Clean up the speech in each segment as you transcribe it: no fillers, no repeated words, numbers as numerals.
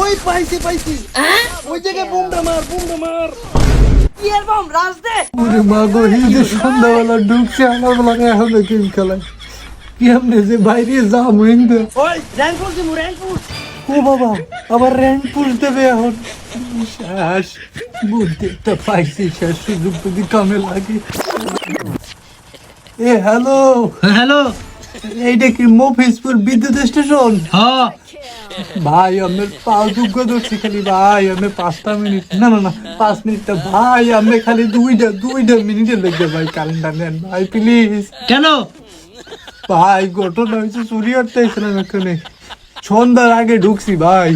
ওই পাইছি ওই জায়গায় বোমটা মার কি এর বম রাজ দে। ওরে মা গো, এই যে সন্ধ্যাবেলা ঢুকছে আমার বলে এখন গেম খেলায় কেমনে যে বাইরে যাম হিন্দু। ওই র্যাঙ্ক করছি মু র্যাঙ্ক করছি। ও বাবা, আবার র্যাঙ্ক পুশ দেবে এখন। শেষ বুদ্ধি একটা পাইছি, শেষ সুযোগ যদি কামে লাগে। এ হ্যালো হ্যালো। এইটা কি মফিজপুর বিদ্যুৎ স্টেশন? হ্যাঁ ভাই আমি যোগ্য ধরছি খালি ভাই, আমি 5টা মিনিট না 5 মিনিটটা ভাই, আমি খালি দুইটা মিনিটের লেগে ভাই কারেন্টটা নেন ভাই প্লিজ। কেন? ভাই ঘটনা হয়েছে, চুরি করতে এসেছিলাম এখানে, সন্ধ্যার আগে ঢুকছি ভাই,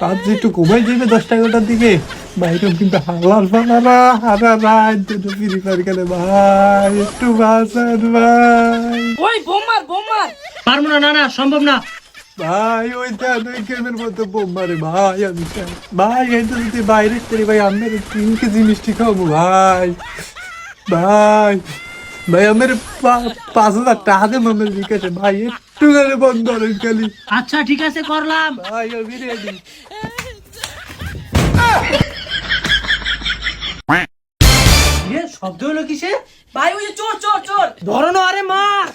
ভাবছি একটু ঘুমাই যাবে 10টা-11টার দিকে, বাইরে কিন্তু হালার পালারা হারা রাত দুটো ফ্রি ফায়ার খেলে ভাই, একটু বাঁচান ভাই। ওই বোম মার। পারবো না, না সম্ভব না। ভাই ওই গেমের মধ্যে বোম মারে ভাই, আমি চাই ভাই এটা যদি বাইরে করি ভাই, আমি 3 কেজি মিষ্টি খাবো ভাই। ভাই ভাই আমার 5,000 টাকা দেবো আমার বিকাশে ভাই, একটু গেলে বন্ধ করেন খালি আচ্ছা ঠিক আছে, করলাম। ভাই, আমি রেডি। শব্দ হলো কিসে? ভাই ওই যে চোর। ধরো না, আরে মার।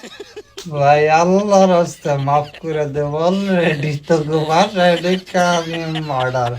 ভাই আল্লাহর রাস্তা মাফ করে দে, অলরেডি তো বাসায় ঢুকে আমি মার্ডার।